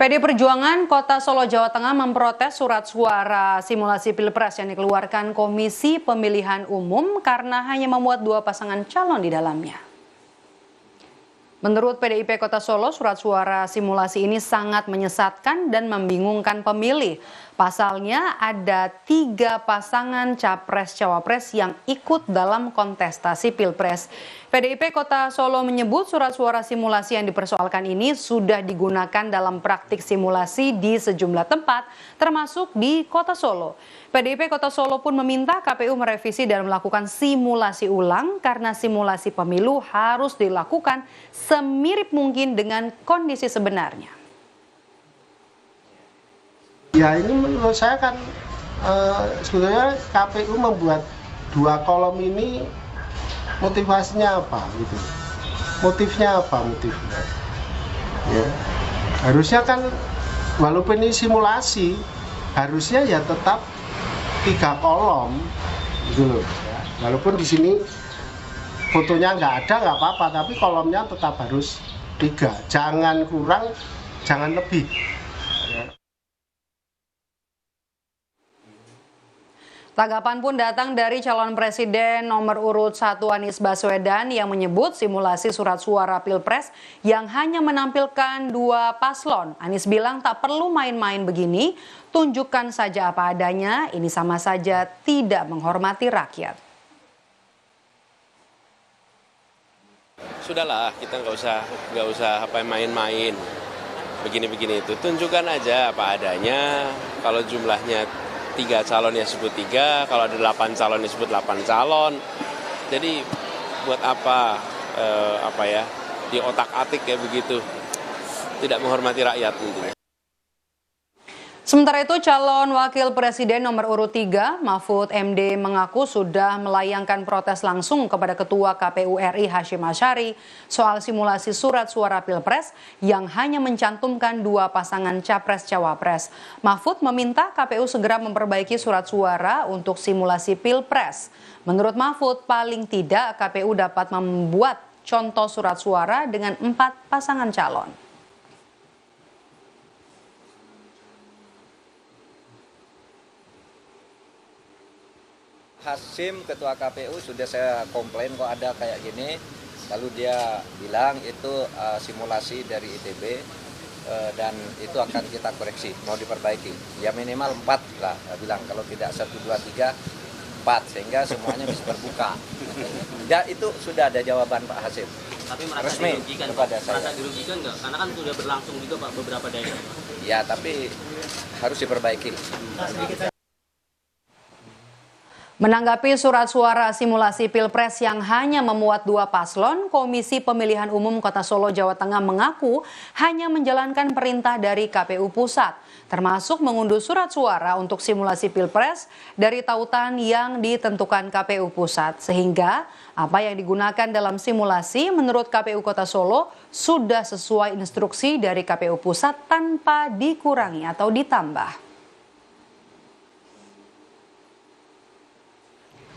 PD Perjuangan Kota Solo, Jawa Tengah memprotes surat suara simulasi Pilpres yang dikeluarkan Komisi Pemilihan Umum karena hanya memuat 2 pasangan calon di dalamnya. Menurut PDIP Kota Solo, surat suara simulasi ini sangat menyesatkan dan membingungkan pemilih. Pasalnya ada 3 pasangan capres-cawapres yang ikut dalam kontestasi Pilpres. PDIP Kota Solo menyebut surat suara simulasi yang dipersoalkan ini sudah digunakan dalam praktik simulasi di sejumlah tempat, termasuk di Kota Solo. PDIP Kota Solo pun meminta KPU merevisi dan melakukan simulasi ulang karena simulasi pemilu harus dilakukan semirip mungkin dengan kondisi sebenarnya. Ya, ini menurut saya kan sebetulnya KPU membuat 2 kolom ini motivasinya apa gitu. Motifnya apa motifnya? Ya. Harusnya kan walaupun ini simulasi, harusnya ya tetap 3 kolom gitu loh. Ya. Walaupun di sini fotonya nggak ada nggak apa-apa, tapi kolomnya tetap harus 3. Jangan kurang, jangan lebih. Ya. Tanggapan pun datang dari calon presiden nomor urut 1 Anies Baswedan yang menyebut simulasi surat suara Pilpres yang hanya menampilkan 2 paslon. Anies bilang tak perlu main-main begini, tunjukkan saja apa adanya, ini sama saja tidak menghormati rakyat. Sudahlah, kita nggak usah main-main begini-begini itu, tunjukkan aja apa adanya. Kalau jumlahnya 3 calon ya sebut 3, kalau ada 8 calon ya sebut 8 calon. Jadi buat apa di otak-atik kayak begitu, tidak menghormati rakyat intinya. Sementara itu calon wakil presiden nomor urut 3 Mahfud MD mengaku sudah melayangkan protes langsung kepada Ketua KPU RI Hasyim Asyari soal simulasi surat suara Pilpres yang hanya mencantumkan 2 pasangan capres-cawapres. Mahfud meminta KPU segera memperbaiki surat suara untuk simulasi Pilpres. Menurut Mahfud, paling tidak KPU dapat membuat contoh surat suara dengan 4 pasangan calon. Hasyim, Ketua KPU, sudah saya komplain kok ada kayak gini, lalu dia bilang itu simulasi dari ITB dan itu akan kita koreksi, mau diperbaiki. Ya minimal 4 lah, saya bilang, kalau tidak 1, 2, 3, 4, sehingga semuanya bisa terbuka. Ya itu sudah ada jawaban Pak Hasyim. Tapi merasa resmi dirugikan, kepada Pak. saya. Merasa dirugikan nggak? Karena kan sudah berlangsung juga Pak beberapa daerah. Ya tapi harus diperbaiki. Menanggapi surat suara simulasi Pilpres yang hanya memuat 2 paslon, Komisi Pemilihan Umum Kota Solo, Jawa Tengah mengaku hanya menjalankan perintah dari KPU Pusat, termasuk mengunduh surat suara untuk simulasi Pilpres dari tautan yang ditentukan KPU Pusat. Sehingga apa yang digunakan dalam simulasi menurut KPU Kota Solo sudah sesuai instruksi dari KPU Pusat tanpa dikurangi atau ditambah.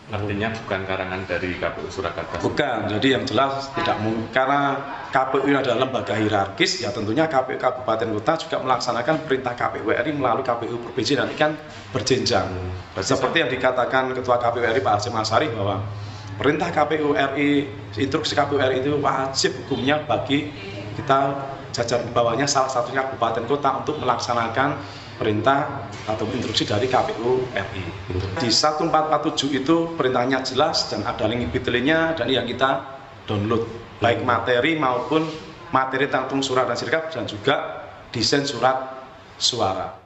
Artinya bukan karangan dari KPU Surakarta? Bukan, jadi yang jelas tidak mungkin, karena KPU adalah lembaga hierarkis, ya tentunya KPU Kabupaten Kota juga melaksanakan perintah KPU RI melalui KPU Provinsi, nanti kan berjenjang. Seperti yang dikatakan Ketua KPU RI Pak Hasyim Asyari bahwa perintah KPU RI, instruksi KPU RI itu wajib hukumnya bagi kita jajaran bawahnya, salah satunya Kabupaten Kota untuk melaksanakan perintah atau instruksi dari KPU RI. Di 1447 itu perintahnya jelas dan ada link bit.ly-nya dan yang kita download, baik materi maupun materi tentang surat dan sertifikat dan juga desain surat suara.